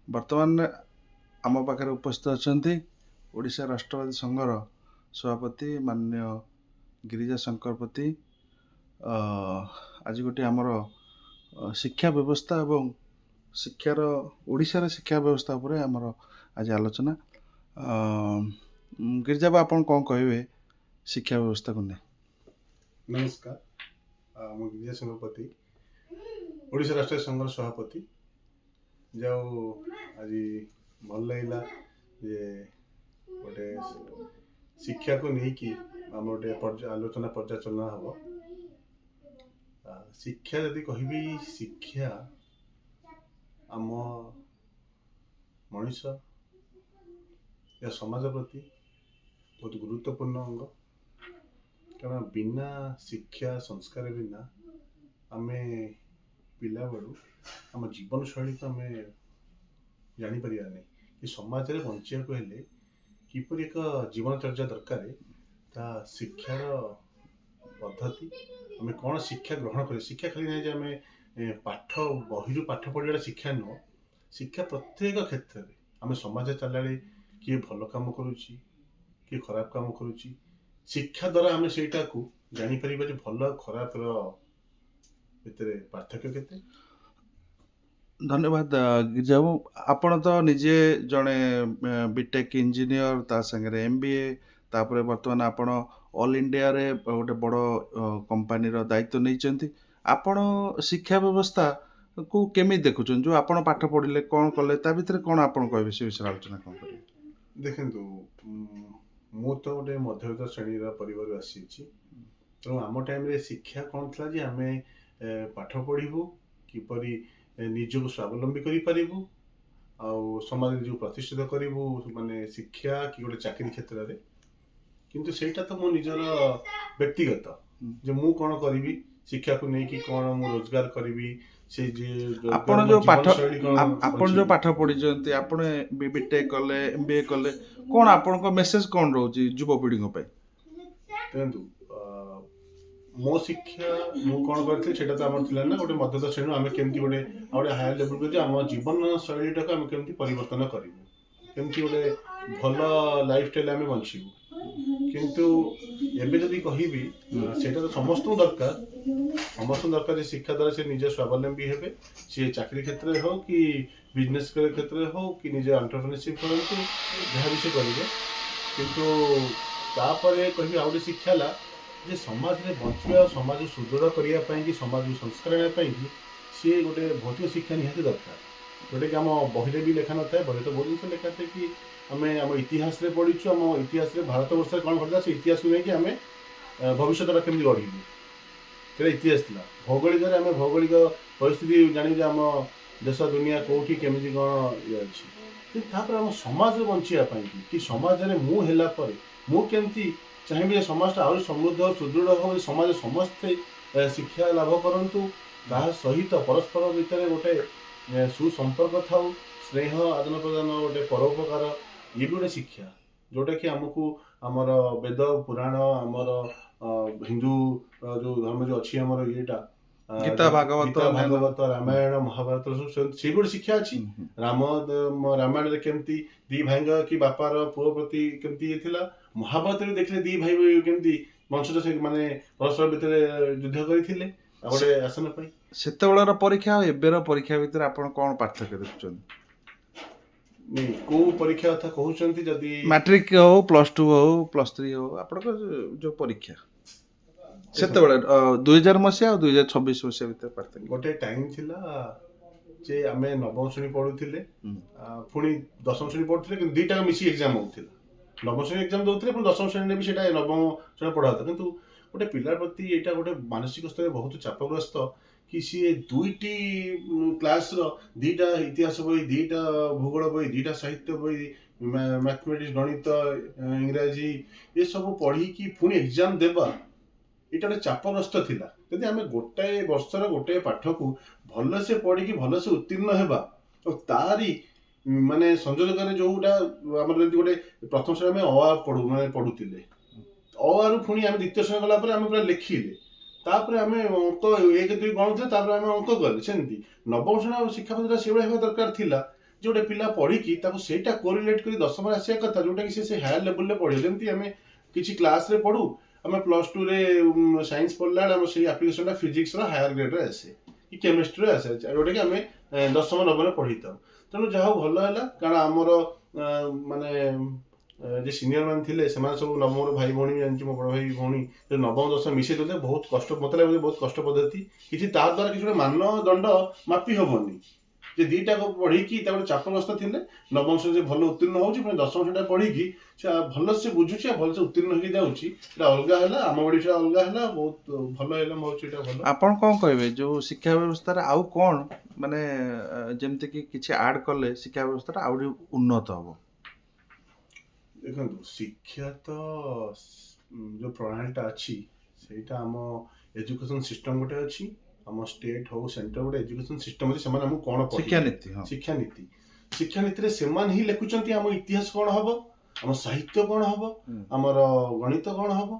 ବର୍ତ୍ତମାନ ଆମ ପାଖରେ ଉପସ୍ଥିତ ଅଛନ୍ତି ଓଡ଼ିଶା ରାଷ୍ଟ୍ରବାଦୀ ସଂଘର ସଭାପତି ମାନ୍ୟ ଗିରିଜା ଶଙ୍କରପତି। ଆଜି ଗୋଟିଏ ଆମର ଶିକ୍ଷା ବ୍ୟବସ୍ଥା ଏବଂ ଶିକ୍ଷାର ଓଡ଼ିଶାର ଶିକ୍ଷା ବ୍ୟବସ୍ଥା ଉପରେ ଆମର ଆଜି ଆଲୋଚନା। ଗିରିଜା ବାବୁ, ଆପଣ କ'ଣ କହିବେ ଶିକ୍ଷା ବ୍ୟବସ୍ଥାକୁ ନେଇ? ନମସ୍କାର, ମୁଁ ଗିରିଜା ଶଙ୍କରପତି, ଓଡ଼ିଶା ରାଷ୍ଟ୍ରୀୟ ସଂଘର ସଭାପତି। ଯାଉ ଆଜି ଭଲ ଲାଗିଲା ଯେ ଗୋଟେ ଶିକ୍ଷାକୁ ନେଇକି ଆମର ଗୋଟେ ଆଲୋଚନା ପର୍ଯ୍ୟାଲୋଚନା ହେବ। ଶିକ୍ଷା ଯଦି କହିବି, ଶିକ୍ଷା ଆମ ମଣିଷ या ସମାଜ ପ୍ରତି ବହୁତ ଗୁରୁତ୍ୱପୂର୍ଣ୍ଣ ଅଙ୍ଗ। କାରଣ ବିନା ଶିକ୍ଷା ସଂସ୍କାର ବିନା ଆମେ ପିଲାବେଳୁ ଆମ ଜୀବନଶୈଳୀକୁ ଆମେ ଜାଣିପାରିବା ନାହିଁ କି ସମାଜରେ ବଞ୍ଚିବାକୁ ହେଲେ କିପରି ଏକ ଜୀବନଚର୍ଯ୍ୟା ଦରକାର, ତା ଶିକ୍ଷାର ପଦ୍ଧତି, ଆମେ କ'ଣ ଶିକ୍ଷା ଗ୍ରହଣ କରିବା। ଶିକ୍ଷା ଖାଲି ନାହିଁ ଯେ ଆମେ ପାଠ ବହିରୁ ପାଠ ପଢ଼ିବାଟା ଶିକ୍ଷା ନୁହଁ। ଶିକ୍ଷା ପ୍ରତ୍ୟେକ କ୍ଷେତ୍ରରେ ଆମେ ସମାଜ ଚାଲିବାରେ କିଏ ଭଲ କାମ କରୁଛି, କିଏ ଖରାପ କାମ କରୁଛି, ଶିକ୍ଷା ଦ୍ୱାରା ଆମେ ସେଇଟାକୁ ଜାଣିପାରିବା ଯେ ଭଲ ଖରାପର ଭିତରେ ପାର୍ଥକ୍ୟ କେତେ। ଧନ୍ୟବାଦ ଗିରିଜା ବାବୁ। ଆପଣ ତ ନିଜେ ଜଣେ ବିଟେକ୍ ଇଞ୍ଜିନିୟର, ତା ସାଙ୍ଗରେ MBA, ତାପରେ ବର୍ତ୍ତମାନ ଆପଣ ଅଲ୍ ଇଣ୍ଡିଆରେ ଗୋଟେ ବଡ଼ କମ୍ପାନୀର ଦାୟିତ୍ୱ ନେଇଛନ୍ତି। ଆପଣ ଶିକ୍ଷା ବ୍ୟବସ୍ଥାକୁ କେମିତି ଦେଖୁଛନ୍ତି? ଯେଉଁ ଆପଣ ପାଠ ପଢ଼ିଲେ, କ'ଣ କଲେ, ତା ଭିତରେ କ'ଣ ଆପଣ କହିବେ? ସେ ବିଷୟରେ ଆଲୋଚନା କ'ଣ କରିବେ? ଦେଖନ୍ତୁ, ମୁଁ ତ ଗୋଟେ ମଧ୍ୟବିତ୍ତ ଶ୍ରେଣୀର ପରିବାରରୁ ଆସିଛି। ତେଣୁ ଆମ ଟାଇମରେ ଶିକ୍ଷା କ'ଣ ଥିଲା ଯେ ଆମେ ପାଠ ପଢ଼ିବୁ, କିପରି ନିଜକୁ ସ୍ୱାବଲମ୍ବୀ କରିପାରିବୁ, ଆଉ ସମାଜରେ ଯେଉଁ ପ୍ରତିଷ୍ଠିତ କରିବୁ, ମାନେ ଶିକ୍ଷା କି ଗୋଟେ ଚାକିରି କ୍ଷେତ୍ରରେ। କିନ୍ତୁ ସେଇଟା ତ ମୋ ନିଜର ବ୍ୟକ୍ତିଗତ ଯେ ମୁଁ କ'ଣ କରିବି, ଶିକ୍ଷାକୁ ନେଇକି କ'ଣ ମୁଁ ରୋଜଗାର କରିବି, ସେ ଯେ ଆପଣ ଯେଉଁ ପାଠ ପଢ଼ିଛନ୍ତି, ଆପଣ ବିଟେକ୍ କଲେ, MBA କଲେ, କ'ଣ ଆପଣଙ୍କ ମେସେଜ କ'ଣ ରହୁଛି ଯୁବପିଢ଼ିଙ୍କ ପାଇଁ? ଦେଖନ୍ତୁ, ମୋ ଶିକ୍ଷା ମୁଁ କ'ଣ କରିଥିଲି ସେଇଟା ତ ଆମର ଥିଲା ନା ଗୋଟେ ମଧ୍ୟବିତ୍ତ ଶ୍ରେଣୀରୁ ଆମେ କେମିତି ଗୋଟେ ଆଉ ଗୋଟେ ହାୟର ଲେଭେଲକୁ ଯେ ଆମ ଜୀବନ ଶୈଳୀଟାକୁ ଆମେ କେମିତି ପରିବର୍ତ୍ତନ କରିବୁ, କେମିତି ଗୋଟେ ଭଲ ଲାଇଫଷ୍ଟାଇଲ ଆମେ ବଞ୍ଚିବୁ। କିନ୍ତୁ ଏବେ ଯଦି କହିବି, ସେଇଟା ତ ସମସ୍ତଙ୍କୁ ଦରକାର ଯେ ଶିକ୍ଷା ଦ୍ୱାରା ସେ ନିଜ ସ୍ୱାବଲମ୍ବୀ ହେବେ। ସିଏ ଚାକିରି କ୍ଷେତ୍ରରେ ହଉ କି ବିଜନେସ୍ କ୍ଷେତ୍ରରେ ହଉ କି ନିଜ ଏଣ୍ଟରପ୍ରେନରସିପ୍ କରନ୍ତୁ, ଯାହା ବି ସେ କରିବେ। କିନ୍ତୁ ତାପରେ କହିବି ଆଉ ଗୋଟେ ଶିକ୍ଷା ହେଲା ଯେ ସମାଜରେ ବଞ୍ଚିବା, ସମାଜକୁ ସୁଦୃଢ଼ କରିବା ପାଇଁ କି ସମାଜକୁ ସଂସ୍କାର ଆଣିବା ପାଇଁ କି ସିଏ ଗୋଟେ ଭୌତିକ ଶିକ୍ଷା ନିହାତି ଦରକାର, ଯେଉଁଟାକି ଆମ ବହିରେ ବି ଲେଖା ନଥାଏ। ବହିରେ ତ ବହୁତ ଜିନିଷ ଲେଖା ଥାଏ କି ଆମେ ଆମ ଇତିହାସରେ ପଢ଼ିଛୁ, ଆମ ଇତିହାସରେ ଭାରତ ବର୍ଷରେ କ'ଣ ଘଟିଲା ସେ ଇତିହାସକୁ ନେଇକି ଆମେ ଭବିଷ୍ୟତଟା କେମିତି ଗଢ଼ିବୁ, ସେଇଟା ଇତିହାସ ଥିଲା। ଭୌଗୋଳିକରେ ଆମେ ଭୌଗୋଳିକ ପରିସ୍ଥିତି ଜାଣିବୁ ଯେ ଆମ ଦେଶ ଦୁନିଆ କେଉଁଠି କେମିତି କ'ଣ ଇଏ ଅଛି। କିନ୍ତୁ ତାପରେ ଆମ ସମାଜରେ ବଞ୍ଚିବା ପାଇଁ କି ସମାଜରେ ମୁଁ ହେଲା ପରେ ମୁଁ କେମିତି ଚାହିଁବି ଯେ ସମାଜଟା ଆହୁରି ସମୃଦ୍ଧ ସୁଦୃଢ଼ ହଉ, ସମାଜରେ ସମସ୍ତେ ଶିକ୍ଷା ଲାଭ କରନ୍ତୁ, ତାହା ସହିତ ପରସ୍ପର ଭିତରେ ଗୋଟେ ସୁସମ୍ପର୍କ ଥାଉ, ସ୍ନେହ ଆଦାନ ପ୍ରଦାନ, ଗୋଟେ ପରୋପକାର, ଇଏ ବି ଗୋଟେ ଶିକ୍ଷା ଯେଉଁଟାକି ଆମକୁ ଆମର ବେଦ ପୁରାଣ, ଆମର ହିନ୍ଦୁ ଯେଉଁ ଧର୍ମ ଯେଉଁ ଅଛି, ଆମର ଇଏଟା ଗୀତା, ଭାଗବତ, ରାମାୟଣ, ମହାଭାରତ, ସେଇ ଗୋଟେ ଶିକ୍ଷା ଅଛି। ରାମାୟଣରେ କେମିତି ଦି ଭାଇଙ୍କ କି ବାପାର ପୁଅ ପ୍ରତି କେମିତି ଇଏ ଥିଲା, ମହାଭାରତରେ ଦେଖିଲେ ଦି ଭାଇ କେମିତି ବଂଶଜ ମାନେ ପରସ୍ପର ଭିତରେ ଯୁଦ୍ଧ କରିଥିଲେ ଆଉ ଗୋଟେ ଆସନ ପାଇଁ। ସେତେବେଳର ପରୀକ୍ଷା ଆଉ ଏବେର ପରୀକ୍ଷା ଭିତରେ ଆପଣ କ'ଣ ପାର୍ଥକ୍ୟ ଦେଖୁଛନ୍ତି? କୋଉ ପରୀକ୍ଷା କଥା କହୁଛନ୍ତି? ଯଦି ମାଟ୍ରିକ ହଉ, +2 ହଉ, +3 ହଉ, ଆପଣଙ୍କ ଯେଉଁ ପରୀକ୍ଷା ସେତେବେଳେ 2000 ମସିହା ଆଉ 2026 ମସିହା ଭିତରେ ପାର୍ଥକ୍ୟ? ଗୋଟେ ଟାଇମ୍ ଥିଲା ଯେ ଆମେ ନବମ ଶ୍ରେଣୀ ପଢୁଥିଲେ, ପୁଣି ଦଶମ ଶ୍ରେଣୀ ପଢୁଥିଲେ, କିନ୍ତୁ ଦୁଇଟା ମିଶିକି ଏକ୍ଜାମ ହେଉଥିଲା। ନବମ ଶ୍ରେଣୀ ଏକ୍ଜାମ ଦେଉଥିଲେ, ପୁଣି ଦଶମ ଶ୍ରେଣୀରେ ବି ସେଇଟା ନବମ ଶ୍ରେଣୀ ପଢ଼ା ହେଉଥିଲା। କିନ୍ତୁ ଗୋଟେ ପିଲା ପ୍ରତି ଏଇଟା ଗୋଟେ ମାନସିକ ସ୍ତରରେ ବହୁତ ଚାପଗ୍ରସ୍ତ କି ସିଏ ଦୁଇଟି କ୍ଲାସ୍ର ଦୁଇଟା ଇତିହାସ ବହି, ଦୁଇଟା ଭୂଗୋଳ ବହି, ଦୁଇଟା ସାହିତ୍ୟ ବହି, ମ୍ୟାଥମେଟିକ୍ସ, ଗଣିତ, ଇଂରାଜୀ ଏସବୁ ପଢ଼ିକି ପୁଣି ଏକ୍ଜାମ ଦେବା, ଏଇଟା ଗୋଟେ ଚାପଗ୍ରସ୍ତ ଥିଲା। ଯଦି ଆମେ ଗୋଟାଏ ବର୍ଷର ଗୋଟାଏ ପାଠକୁ ଭଲସେ ପଢ଼ିକି ଭଲସେ ଉତ୍ତୀର୍ଣ୍ଣ ହେବା, ଆଉ ତାରି ମାନେ ସଂଯୋଜକରେ ଯେଉଁଟା ଆମର ଯେମିତି ଗୋଟେ ପ୍ରଥମ ଶ୍ରେଣୀ ଆମେ ପଢ଼ୁଥିଲେ, ରୁ ପୁଣି ଆମେ ଦ୍ୱିତୀୟ ଶ୍ରେଣୀ ଗଲା ପରେ ଆମେ ପୁରା ଲେଖିଲେ, ତାପରେ ଆମେ ଅଙ୍କ 1 2 ଗଣୁଥିଲେ, ତାପରେ ଆମେ ଅଙ୍କ କଲେ। ସେମିତି ନବମ ଶ୍ରେଣୀ ଶିକ୍ଷା ପଦ୍ଧତିଟା ସେଇଭଳିଆ ହେବା ଦରକାର ଥିଲା ଯେ ଗୋଟେ ପିଲା ପଢିକି ତାକୁ ସେଇଟା କୋରିଲେଟ୍ କରି 10ରେ ଆସିବା କଥା, ଯୋଉଟା କି ସେ ହାୟର ଲେବୁଲରେ ପଢିବ। ଯେମିତି ଆମେ କିଛି କ୍ଲାସରେ ପଢୁ, ଆମେ +2ରେ ସାଇନ୍ସ ପଢିଲା ବେଳେ ଆମର ସେଇ ଆପ୍ଲିକେସନଟା ଫିଜିକ୍ସର ହାୟର ଗ୍ରେଡରେ ଆସେ କି କେମିଷ୍ଟ୍ରିରେ ଆସେ, ଯୋଉଟା କି ଆମେ 10ମ 9ରେ ପଢିଥାଉ। ତେଣୁ ଯାହା ହଉ ଭଲ ହେଲା, କାରଣ ଆମର ମାନେ ଯେ ସିନିୟର ମାନେ ଥିଲେ ସେମାନେ ସବୁ ନବମର ଭାଇ ଭଉଣୀ, ଜାଣିଛି ମୋ ବଡ଼ ଭାଇ ଭଉଣୀ, ନବମ 10ମ ମିଶେଇ ଦେଲେ ବହୁତ କଷ୍ଟ, ମତେ ଲାଗୁଛି ବହୁତ କଷ୍ଟ ପଦ୍ଧତି। କିଛି ତା ଦ୍ୱାରା କିଛି ଗୋଟେ ମାନଦଣ୍ଡ ମାପି ହବନି ଯେ ଦିଟାକ ପଢିକି ତାପରେ ଚାପଗ୍ରସ୍ତ ଥିଲେ ନବମ ଶ୍ରେଣୀରେ ଭଲ ଉତ୍ତୀର୍ଣ୍ଣ ହଉଛି, ପୁଣି 10ମ ଶ୍ରେଣୀଟା ପଢିକି ସେ ଭଲସେ ବୁଝୁଛି ଆଉ ଭଲସେ ଉତ୍ତୀର୍ଣ୍ଣ ହେଇକି ଯାଉଛି। ସେଟା ଅଲଗା ହେଲା, ଆମ ବଡି ସେଟା ଅଲଗା ହେଲା, ବହୁତ ଭଲ ହେଲା। ମୋ ସେଇଟା ଭଲ। ଆପଣ କ'ଣ କହିବେ ଯୋଉ ଶିକ୍ଷା ବ୍ୟବସ୍ଥାରେ ଆଉ କ'ଣ ମାନେ ଯେମିତି କି କିଛି ଆଡ୍ କଲେ ଶିକ୍ଷା ବ୍ୟବସ୍ଥାଟା ଆହୁରି ଉନ୍ନତ ହବ? ଦେଖନ୍ତୁ, ଶିକ୍ଷା ତ ଯୋଉ ପ୍ରଣାଳୀଟା ଅଛି ସେଇଟା ଆମ ଏଜୁକେସନ ସିଷ୍ଟମ ଗୋଟେ ଅଛି, ଆମ ଷ୍ଟେଟ୍ ହଉ ସେଣ୍ଟର ଗୋଟେ ଏଜୁକେସନ ସିଷ୍ଟମ ଅଛି। ସେମାନେ ଆମକୁ କ'ଣ ଶିକ୍ଷାନୀତି? ହଁ, ଶିକ୍ଷାନୀତିରେ ସେମାନେ ହିଁ ଲେଖୁଛନ୍ତି ଆମ ଇତିହାସ କ'ଣ ହବ, ଆମ ସାହିତ୍ୟ କ'ଣ ହବ, ଆମର ଗଣିତ କ'ଣ ହବ।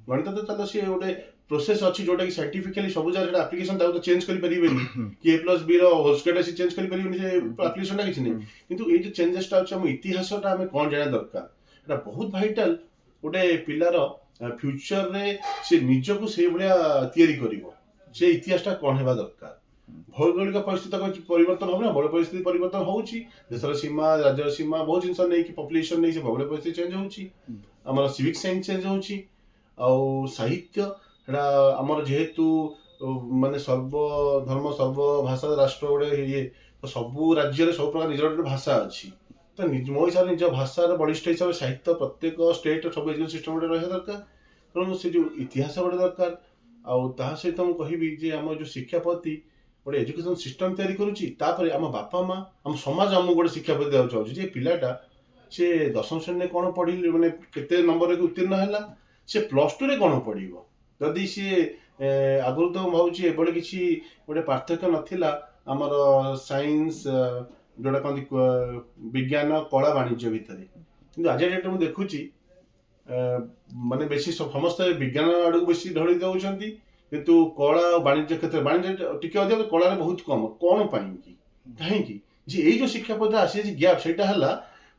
ଗଣିତ ତ ଚାଲ ସିଏ ଗୋଟେ ପ୍ରୋସେସ ଅଛି ଯୋଉଟା କି ସାଇଣ୍ଟିଫିକାଲି ସବୁ ଜାଗାରେ ଆପ୍ଲିକେସନ ତାକୁ ତ ଚେଞ୍ଜ କରିପାରିବେନି, କି A+B ର ହୋଲ୍ ସ୍କୋୟାର ସେ ଚେଞ୍ଜ କରିପାରିବେନି, ସେ ଆପ୍ଲିକେସନଟା କିଛି ନାହିଁ। କିନ୍ତୁ ଏଇ ଯୋଉ ଚେଞ୍ଜେସଟା ଅଛି, ଆମ ଇତିହାସଟା ଆମେ କ'ଣ ଜାଣିବା ଦରକାର, এটা ବହୁତ ଭାଇଟାଲ ଗୋଟେ ପିଲାର ଫ୍ୟୁଚରରେ ସେ ନିଜକୁ ସେଇଭଳିଆ ତିଆରି କରିବ। ସେ ଇତିହାସଟା କ'ଣ ହେବା ଦରକାର। ଭୌଗୋଳିକ ପରିସ୍ଥିତି ପରିବର୍ତ୍ତନ ହବ ନା, ଭୌଗୋଳିକ ପରିସ୍ଥିତି ପରିବର୍ତ୍ତନ ହଉଛି, ଦେଶର ସୀମା, ରାଜ୍ୟର ସୀମା, ବହୁତ ଜିନିଷ ନେଇକି ପପୁଲେସନ ନେଇକି ସେ ଭୌଗୋଳିକ ପରିସ୍ଥିତି ଚେଞ୍ଜ ହଉଛି। ଆମର ସିଭିକ୍ ସାଇନ୍ସ ଚେଞ୍ଜ ହଉଛି। ଆଉ ସାହିତ୍ୟ, ସେଟା ଆମର ଯେହେତୁ ମାନେ ସର୍ବ ଧର୍ମ ସର୍ବ ଭାଷା ରାଷ୍ଟ୍ର ଗୋଟେ ଇଏ, ତ ସବୁ ରାଜ୍ୟରେ ସବୁ ପ୍ରକାର ନିଜର ଗୋଟେ ଭାଷା ଅଛି। ତ ମୋ ହିସାବରେ ନିଜ ଭାଷାର ବଳିଷ୍ଠ ହିସାବରେ ସାହିତ୍ୟ ପ୍ରତ୍ୟେକ ଷ୍ଟେଟ୍ର ସବୁ ଏଜୁକେସନ ସିଷ୍ଟମ ଗୋଟେ ରହିବା ଦରକାର। ତେଣୁ ସେ ଯୋଉ ଇତିହାସ ଗୋଟେ ଦରକାର। ଆଉ ତାହା ସହିତ ମୁଁ କହିବି ଯେ ଆମ ଯୋଉ ଶିକ୍ଷା ପ୍ରତି ଗୋଟେ ଏଜୁକେସନ ସିଷ୍ଟମ ତିଆରି କରୁଛି, ତାପରେ ଆମ ବାପା ମା, ଆମ ସମାଜ ଆମକୁ ଗୋଟେ ଶିକ୍ଷା ପ୍ରତି ଦେବାକୁ ଚାହୁଁଛି ଯେ ପିଲାଟା ସେ 10ମ ଶ୍ରେଣୀରେ କ'ଣ ପଢିଲେ, ମାନେ କେତେ ନମ୍ବରରେ ଉତ୍ତୀର୍ଣ୍ଣ ହେଲା, ସେ +2ରେ କ'ଣ ପଢିବ। ଯଦି ସିଏ ଆଗରୁ ତ ମୁଁ ଭାବୁଛି ଏଭଳି କିଛି ଗୋଟେ ପାର୍ଥକ୍ୟ ନଥିଲା ଆମର ସାଇନ୍ସ ଯୋଉଟା କହନ୍ତି ବିଜ୍ଞାନ, କଳା, ବାଣିଜ୍ୟ ଭିତରେ। କିନ୍ତୁ ଆଜି ଡେଟ୍ରେ ମୁଁ ଦେଖୁଛି ମାନେ ବେଶୀ ସମସ୍ତେ ବିଜ୍ଞାନ ଆଡକୁ ବେଶୀ ଢଳି ଦଉଛନ୍ତି, କିନ୍ତୁ କଳା ଆଉ ବାଣିଜ୍ୟ କ୍ଷେତ୍ରରେ ବାଣିଜ୍ୟ ଟିକେ ଅଧିକ, କଳାରେ ବହୁତ କମ। କ'ଣ ପାଇଁକି, କାହିଁକି ଯେ ଏଇ ଯୋଉ ଶିକ୍ଷା ପଦ୍ଧତି ଆସିଛି ଗ୍ୟାପ୍, ସେଇଟା ହେଲା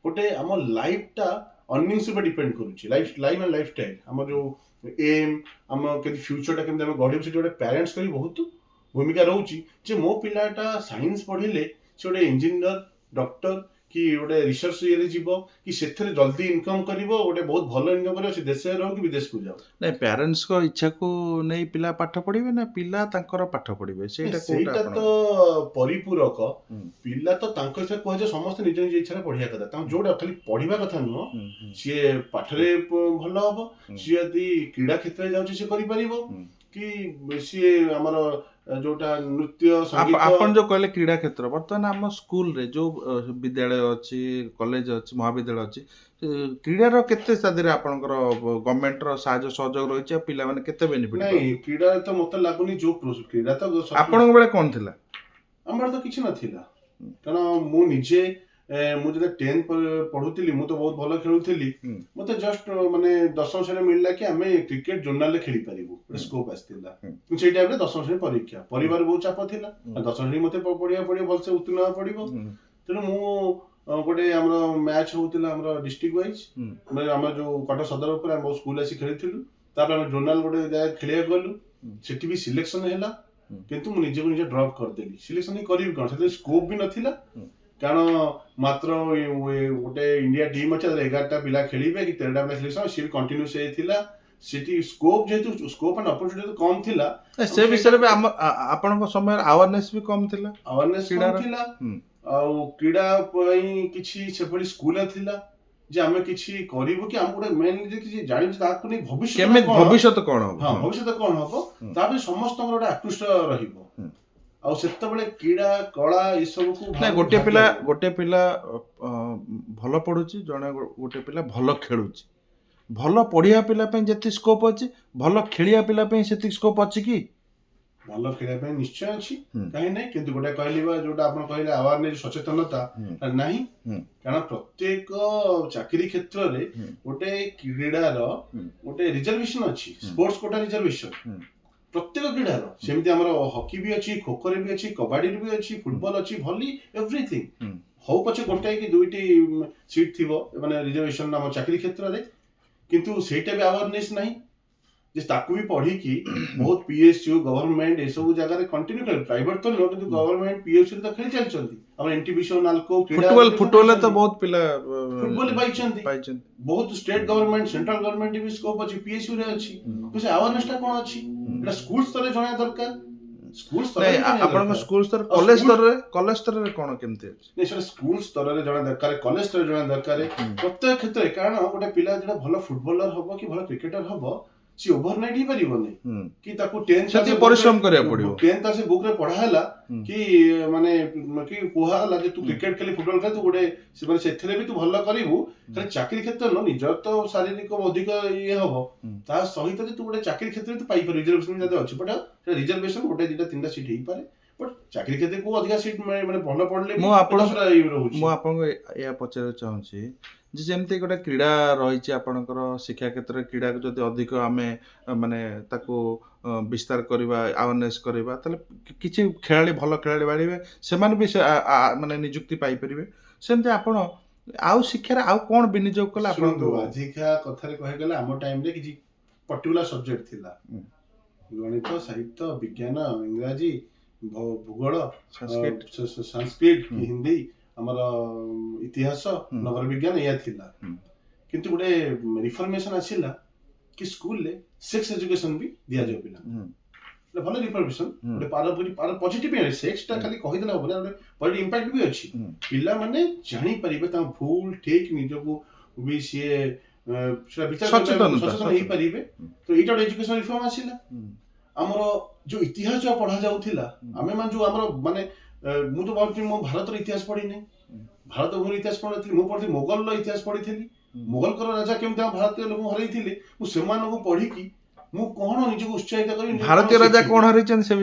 ଗୋଟେ ଆମ ଲାଇଫଟା अर्निंग्स ଉପରେ ଡିପେଣ୍ଡ କରୁଛି। ଲାଇଫ ଆଣ୍ଡ ଲାଇଫଷ୍ଟାଇଲ, ଆମର ଯୋଉ ଏମ୍, ଆମ କେମିତି ଫ୍ୟୁଚରଟା କେମିତି ଆମେ ଗଢିବୁ, ସେଠି ଗୋଟେ ପ୍ୟାରେଣ୍ଟସ୍ କରି ବହୁତ ଭୂମିକା ରହୁଛି। ଯେ ମୋ ପିଲାଟା ସାଇନ୍ସ ପଢିଲେ ସେ ଗୋଟେ ଇଞ୍ଜିନିୟର, ଡକ୍ଟର କି ଗୋଟେ ରିସର୍ଚ୍ଚ ଇଏରେ ଯିବ, କି ସେଥିରେ ଜଲ୍ଦି ଇନକମ୍ କରିବ, ଗୋଟେ ବହୁତ ଭଲ ଇନକମ୍ କରିବ, ସେ ଦେଶରେ ରହୁ କି ବିଦେଶକୁ ଯାଉ। ନାଇଁ, ପ୍ୟାରେଣ୍ଟସ୍ଙ୍କ ଇଚ୍ଛାକୁ ନେଇ ପିଲା ପାଠ ପଢିବେ ନା ପିଲା ତାଙ୍କର ପାଠ ପଢିବେ, ସେଇଟା ତ ପରିପୂରକ। ପିଲା ତ ତାଙ୍କ ଇଚ୍ଛା, କୁହାଯାଏ ସମସ୍ତେ ନିଜ ନିଜ ଇଚ୍ଛାରେ ପଢିବା କଥା, ତାଙ୍କୁ ଯୋଉଟା ଖାଲି ପଢିବା କଥା ନୁହଁ। ସିଏ ପାଠରେ ଭଲ ହବ, ସିଏ ଯଦି କ୍ରୀଡା କ୍ଷେତ୍ରରେ ଯାଉଛି ସିଏ କରିପାରିବ, କି ସିଏ ଆମର ଯୋଉଟା ନୃତ୍ୟ ସଙ୍ଗୀତ। ଆପଣ ଯୋଉ କହିଲେ କ୍ରୀଡା କ୍ଷେତ୍ର, ବର୍ତ୍ତମାନ ଆମ ସ୍କୁଲରେ ଯୋଉ ବିଦ୍ୟାଳୟ ଅଛି, କଲେଜ ଅଛି, ମହାବିଦ୍ୟାଳୟ ଅଛି, କ୍ରୀଡ଼ାର କେତେ ତା ଦେହରେ ଆପଣଙ୍କର ଗଭର୍ଣ୍ଣମେଣ୍ଟର ସାହାଯ୍ୟ ସହଯୋଗ ରହିଛି, ଆଉ ପିଲାମାନେ କେତେ ବେନିଫିଟ୍? ନାଇଁ, କ୍ରୀଡ଼ାରେ ତ ମତେ ଲାଗୁନି ଯୋଉ କ୍ରୀଡ଼ା ତ ଆପଣଙ୍କ ବେଳେ କ'ଣ ଥିଲା? ଆମର ତ କିଛି ନଥିଲା, କାରଣ ମୁଁ ନିଜେ ମୁଁ ଯେତେବେଳେ 10th ପଢୁଥିଲି ମୁଁ ତ ବହୁତ ଭଲ ଖେଳୁଥିଲି। ମତେ ଜଷ୍ଟ ମାନେ 10ମ ଶ୍ରେଣୀ ମିଳିଲା କି ଆମେ କ୍ରିକେଟ ଜୋନାଲରେ ଖେଳି ପାରିବୁ, ଗୋଟେ ସ୍କୋପ ଆସିଥିଲା। କିନ୍ତୁ ସେଇ ଟାଇମରେ 10ମ ଶ୍ରେଣୀ ପରୀକ୍ଷା, ପରିବାର ବହୁତ ଚାପ ଥିଲା, 10ମ ଶ୍ରେଣୀ ମତେ ପଢିବାକୁ ପଡିବ, ଭଲସେ ଉତ୍ତୀର୍ଣ୍ଣ ହେବାକୁ ପଡିବ। ତେଣୁ ମୁଁ ଗୋଟେ ଆମର ମ୍ୟାଚ୍ ହଉଥିଲା ଆମର ଡିଷ୍ଟ୍ରିକ୍ଟ ୱାଇଜ, ଆମର ଯୋଉ କଟକ ସଦର ଉପରେ ଆମ ସ୍କୁଲ ଆସି ଖେଳିଥିଲୁ। ତାପରେ ଆମେ ଜୋନାଲ ଗୋଟେ ଜାଗା ଖେଳିବାକୁ ଗଲୁ, ସେଠି ବି ସିଲେକ୍ସନ ହେଲା, କିନ୍ତୁ ମୁଁ ନିଜକୁ ନିଜେ ଡ୍ରପ୍ କରିଦେଲି। ସିଲେକ୍ସନ କରିବି କ'ଣ, ସେଥିରେ ସ୍କୋପ୍ ବି ନଥିଲା, କାରଣ ମାତ୍ର ଗୋଟେ ଇଣ୍ଡିଆ ଟିମ୍ ଅଛି, 11ଟା ପିଲା ଖେଳିବେ କି 13ଟା ପିଲା ସିଲେକ୍ସନ, ସିଏ ବି କଣ୍ଟିନ୍ୟୁ ସେ ଥିଲା। ସେଠି ସ୍କୋପ୍ ଯେହେତୁ ସ୍କୋପ୍ ଆଣ୍ଡ ଅପରଚୁନିଟି କମ୍ ଥିଲା, ସେ ବିଷୟରେ ବି ଆପଣଙ୍କ ସମୟରେ ଆୱାରନେସ୍ ବି କମ୍ ଥିଲା। ଆୱାରନେସ୍ କମ୍ ଥିଲା, ଆଉ କ୍ରୀଡ଼ା ପାଇଁ କିଛି ସେଭଳି ସ୍କୁଲ ଥିଲା ଯେ ଆମେ କିଛି କରିବୁ କି ଆମକୁ ଗୋଟେ ମେନ୍ ଯେ କିଛି ଜାଣିଛୁ ତାକୁ ନେଇ ଭବିଷ୍ୟତ କ'ଣ ହବ। ହଁ, ଭବିଷ୍ୟତ କ'ଣ ହବ, ତା ପାଇଁ ସମସ୍ତଙ୍କର ଗୋଟେ ଆକୃଷ୍ଟ ରହିବ। ଆଉ ସେତେବେଳେ କ୍ରୀଡ଼ା, କଳା ଏସବୁକୁ ଗୋଟେ ପିଲା ଭଲ ପଢୁଛି, ଜଣେ ଗୋଟେ ପିଲା ଭଲ ଖେଳୁଛି। ଭଲ ପଢିବା ପିଲା ପାଇଁ ଯେତିକି ସ୍କୋପ୍ ଅଛି, ଭଲ ଖେଳିବା ପିଲା ପାଇଁ ସେତିକି ସ୍କୋପ୍ ଅଛି କି? ଭଲ ଖେଳିବା ପାଇଁ ନିଶ୍ଚୟ ଅଛି, କାହିଁ ନାହିଁ। କିନ୍ତୁ ଗୋଟେ କହିଲି ବା ଯୋଉଟା ଆପଣ କହିଲେ ଆୱାରନେସ୍, ସଚେତନତା ନାହିଁ। କାରଣ ପ୍ରତ୍ୟେକ ଚାକିରି କ୍ଷେତ୍ରରେ ଗୋଟେ କ୍ରୀଡ଼ାର ଗୋଟେ ରିଜର୍ଭେସନ ଅଛି, ସ୍ପୋର୍ଟସ କୋଟା ରିଜର୍ଭେସନ ପ୍ରତ୍ୟେକ କ୍ରୀଡ଼ାର। ସେମିତି ଆମର ହକି ବି ଅଛି, ଖୋଖୋରେ ବି ଅଛି, କବାଡିରେ ବି ଅଛି, ଫୁଟବଲ ଅଛି, ଭଲି, ଏଭ୍ରିଥିଙ୍ଗ। ହଉ ପଛେ ଗୋଟାଏ କି ଦୁଇଟି ସିଟ୍ ଥିବ ମାନେ ରିଜର୍ଭେସନ ଆମ ଚାକିରି କ୍ଷେତ୍ରରେ, କିନ୍ତୁ ସେଇଟା ବି ଆୱାରନେସ୍ ନାହିଁ ଯେ ତାକୁ ବି ପଢିକି ବହୁତ ପିଏସୟୁ ଗଭର୍ଣ୍ଣମେଣ୍ଟ ଏସବୁ ଜାଗାରେ କଣ୍ଟିନ୍ୟୁ କରେ, ପ୍ରାଇଭେଟ ତ ନୁହଁ କିନ୍ତୁ ଗଭର୍ଣ୍ଣମେଣ୍ଟ ପିଏସୟୁ ତ ଖେଳି ଚାଲିଛନ୍ତି। ଆମର ଏନଟିଭିସି ନାଲକୋ ଫୁଟବଲ ତ ବହୁତ ପିଲା ଫୁଟବଲ ପାଇଛନ୍ତି, ବହୁତ ଷ୍ଟେଟ ଗଭର୍ଣ୍ଣମେଣ୍ଟ ସେଣ୍ଟ୍ରାଲ ଗଭର୍ଣ୍ଣମେଣ୍ଟ ବି ସ୍କୋପ ଅଛି, ପିଏସୟୁ ରେ ଅଛି, କିନ୍ତୁ ସେ ଆୱାରନେସ୍ ଟା କଣ ଅଛି ଏଟା ସ୍କୁଲ ସ୍ତରରେ ଜଣାଇବା ଦରକାର। ସ୍କୁଲ ସ୍ତରରେ ଆପଣଙ୍କ ସ୍କୁଲ ସ୍ତର କଲେଜ ସ୍ତରରେ କଣ କେମିତି ଅଛି? ନାଇଁ ସେଟା ସ୍କୁଲ ସ୍ତରରେ ଜଣା ଦରକାର, କଲେଜ ସ୍ତରରେ ଜଣା ଦରକାର ପ୍ରତ୍ୟେକ କ୍ଷେତ୍ରରେ। କାରଣ ଗୋଟେ ପିଲା ଯେଟା ଭଲ ଫୁଟବଲର ହବ କି ଭଲ କ୍ରିକେଟର ହବ ସି ଓଭରନାଇଟ୍ ହେଇପାରିବନି କି ତାକୁ 10th ପରିଶ୍ରମ କରିବାକୁ ପଡିବ। 10th ସେ ବୁକ୍ ରେ ପଢା ହେଲା କି ମାନେ କି କୁହା ହେଲା ଯେ ତୁ କ୍ରିକେଟ ଖେଳି ଫୁଟବଲ ଖେଳି ତୁ ଗୋଟେ ମାନେ ସେଥିରେ ବି ତୁ ଭଲ କରିବୁ, ଖାଲି ଚାକିରି କ୍ଷେତ୍ର ନୁହଁ ନିଜର ତ ଶାରୀରିକ ଅଧିକ ଇଏ ହବ, ତା ସହିତ ଯେ ତୁ ଗୋଟେ ଚାକିରି କ୍ଷେତ୍ରରେ ତୁ ପାଇପାରିବୁ ରିଜର୍ଭେସନ ଯଦି ଅଛି। ବଟ୍ ରିଜର୍ଭେସନ ଗୋଟେ ଦିଟା ତିନିଟା ସିଟ୍ ହେଇପାରେ, ବଟ୍ ଚାକିରି କ୍ଷେତ୍ରରେ ଅଧିକା ସିଟ୍ ମାନେ ଭଲ ପଢିଲେ ମୁଁ ଆପଣଙ୍କୁ ଏହା ପଚାରିବାକୁ ଚାହୁଁଛି ଯେ ଯେମିତି ଗୋଟେ କ୍ରୀଡ଼ା ରହିଛି ଆପଣଙ୍କର ଶିକ୍ଷା କ୍ଷେତ୍ରରେ, କ୍ରୀଡ଼ାକୁ ଯଦି ଅଧିକ ଆମେ ମାନେ ତାକୁ ବିସ୍ତାର କରିବା, ଆୱାରନେସ୍ କରିବା, ତାହେଲେ କିଛି ଖେଳାଳି ଭଲ ଖେଳାଳି ବାଢ଼ିବେ, ସେମାନେ ବି ମାନେ ନିଯୁକ୍ତି ପାଇପାରିବେ। ସେମିତି ଆପଣ ଆଉ ଶିକ୍ଷାରେ ଆଉ କଣ ବିନିଯୋଗ କଲେ ଆପଣଙ୍କୁ? ଆଜିକା କଥାରେ କହିଗଲେ ଆମ ଟାଇମରେ କିଛି ପର୍ଟିକୁଲାର ସବଜେକ୍ଟ ଥିଲା, ଗଣିତ, ସାହିତ୍ୟ, ବିଜ୍ଞାନ, ଇଂରାଜୀ, ଭୂଗୋଳ, ସଂସ୍କୃତ, ହିନ୍ଦୀ, ଆମର ଇତିହାସ, ନଗର ବିଜ୍ଞାନ ଏଇଆ ଥିଲା। କିନ୍ତୁ ଗୋଟେ ରିଫର୍ମେସନ ଆସିଲା କି ସ୍କୁଲରେ ସେକ୍ସ ଏଜୁକେସନ ବି ଦିଆଯାଉ ପିଲାଙ୍କୁ, ଭଲ ରିଫର୍ମେସନ, ଗୋଟେ ପଜିଟିଭ ସେକ୍ସ ଟା ଖାଲି କହିଦେଲେ ହବ ନା, ଗୋଟେ ପଜିଟିଭ ଇମ୍ପାକ୍ଟ ବି ଅଛି। ପିଲାମାନେ ଜାଣିପାରିବେ ତାଙ୍କ ଭୁଲ ଠିକ, ନିଜକୁ ବି ସିଏ ସଚେତନ ହେଇପାରିବେ। ତ ଏଇଟା ଗୋଟେ ଏଜୁକେସନ ରିଫର୍ମ ଆସିଲା। ଆମର ଯୋଉ ଇତିହାସ ପଢା ଯାଉଥିଲା, ଆମେ ମାନେ ଯୋଉ ଆମର ମାନେ ମୁଁ ତ ଭାବୁଛି ମୁଁ ଭାରତର ଇତିହାସ ପଢିନି, ଭାରତ ଭୂମିର ଇତିହାସ ପଢିଥିଲି, ମୁଁ ପଢିଥିଲି ମୋଗଲର ଇତିହାସ ପଢିଥିଲି, ମୋଗଲଙ୍କର ରାଜା କେମିତି ଆମ ଭାରତୀୟ ଲୋକଙ୍କୁ ହରେଇଥିଲେ, ମୁଁ ସେମାନଙ୍କୁ ପଢିକି ମୁଁ କଣ ନିଜକୁ ଉତ୍ସାହିତ କରି ଭାରତୀୟ ରାଜା କଣ ହରେଇଛନ୍ତି ସେ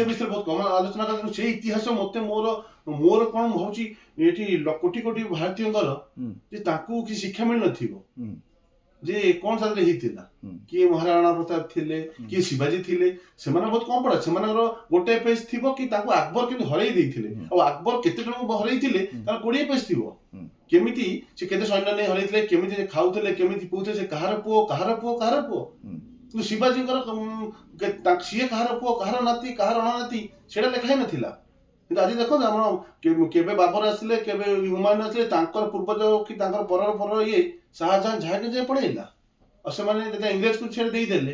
ବିଷୟରେ ବହୁତ କମ ଆଲୋଚନା କରେ। ସେଇ ଇତିହାସ ମତେ ମୋର କଣ ଭାବୁଛି ଏଠି କୋଟି କୋଟି ଭାରତୀୟଙ୍କର ଯେ ତାଙ୍କୁ କିଛି ଶିକ୍ଷା ମିଳିନଥିବ ଯେ କଣ ତାদের ହେଇଥିଲା, କିଏ ମହାରାଣା ପ୍ରତାପ ଥିଲେ, କିଏ ଶିବାଜୀ ଥିଲେ, ସେମାନେ ବହୁତ କମ ପଢା, ସେମାନଙ୍କର ଗୋଟେ ପେଜ ଥିବ କି ତାଙ୍କୁ ଆକବର କେମିତି ହରେଇ ଦେଇଥିଲେ, ଆଉ ଆକବର କେତେ ଜଣଙ୍କୁ ହରେଇଥିଲେ ତାର 20 ପେଜ ଥିବ, କେମିତି ସେ କେତେ ସୈନ୍ୟ ନେଇ ହରେଇଥିଲେ, କେମିତି ଖାଉଥିଲେ, କେମିତି ପିଉଥିଲେ, ସେ କାହାର ପୁଅ କାହାର ପୁଅ କାହାର ପୁଅ। କିନ୍ତୁ ଶିବାଜୀଙ୍କର ସିଏ କାହାର ପୁଅ କାହାର ନାତି କାହାର ଅଣନାତି ସେଇଟା ଲେଖା ହେଇନଥିଲା। କିନ୍ତୁ ଆଜି ଦେଖନ୍ତୁ ଆମର କେବେ ବାବର ଆସିଲେ, କେବେ ହୁମାୟୁନ ଆସିଲେ, ତାଙ୍କର ପୂର୍ବଜ କି ତାଙ୍କର ପରର ଇଏ ଶାହଜାହାନ ଯାହାକେ ଯାଏ ପଳେଇଲା, ଆଉ ସେମାନେ ଯେତେ ଇଂରେଜକୁ ଛେଡ଼ି ଦେଇଦେଲେ,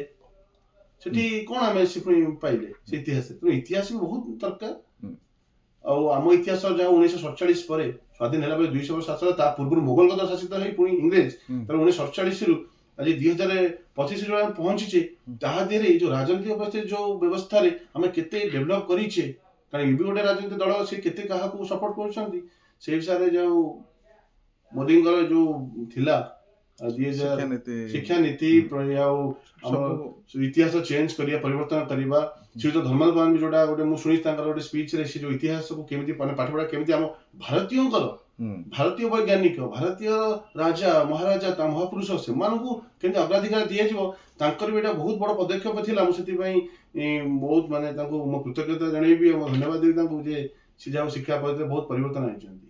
ସେଠି କଣ ଆମେ ପାଇଲେ ସେ ଇତିହାସ। ତେଣୁ ଇତିହାସ ବି ବହୁତ ଦରକାର। ଆଉ ଆମ ଇତିହାସ ଯାହା 1947 ପରେ ସ୍ୱାଧୀନ ହେଲା ପରେ 200 ବର୍ଷ ଶାସନ, ତା ପୂର୍ବରୁ ମୋଗଲ ଦ୍ୱାରା ଶାସିତ ହେଇ ପୁଣି ଇଂରେଜ, ତେଣୁ 1947 ରୁ ଆଜି 2025 ରେ ପହଞ୍ଚିଛେ, ତାହା ଦେହରେ ଏଇ ଯୋଉ ରାଜନୈତିକ ପରିସ୍ଥିତି ଯୋଉ ବ୍ୟବସ୍ଥାରେ ଆମେ କେତେ ଡେଭଲପ କରିଛେ, କାରଣ ଏବେ ଗୋଟେ ରାଜନୈତିକ ଦଳ ସେ କେତେ କାହାକୁ ସପୋର୍ଟ କରୁଛନ୍ତି, ସେ ବିଷୟରେ ଯୋଉ ମୋଦିଙ୍କର ଯୋଉ ଥିଲା 2000 ଶିକ୍ଷାନୀତି ଆଉ ଆମର ଇତିହାସ ଚେଞ୍ଜ କରିବା, ପରିବର୍ତ୍ତନ କରିବା, ଶ୍ରୀଯୁକ୍ତ ଧର୍ମେନ୍ଦ୍ର ପ୍ରଧାନ ବି ଯୋଉଟା ଗୋଟେ ମୁଁ ଶୁଣିଛି ତାଙ୍କର ଗୋଟେ ସ୍ପିଚରେ, ସେ ଯୋଉ ଇତିହାସକୁ କେମିତି ମାନେ ପାଠ ପଢା, କେମିତି ଆମ ଭାରତୀୟଙ୍କର ଭାରତୀୟ ବୈଜ୍ଞାନିକ, ଭାରତୀୟ ରାଜା ମହାରାଜା ମହାପୁରୁଷ ସେମାନଙ୍କୁ କେମିତି ଅଗ୍ରାଧିକାର ଦିଆଯିବ, ତାଙ୍କର ବି ଏଇଟା ବହୁତ ବଡ ପଦକ୍ଷେପ ଥିଲା। ମୁଁ ସେଥିପାଇଁ ବହୁତ ମାନେ ତାଙ୍କୁ ମୋ କୃତଜ୍ଞତା ଜଣେଇବି, ଧନ୍ୟବାଦ ଦେବି ତାଙ୍କୁ ଯେ ସେ ଯାହା ଶିକ୍ଷା ପଦ୍ଧତିରେ ବହୁତ ପରିବର୍ତ୍ତନ ଆଣିଛନ୍ତି।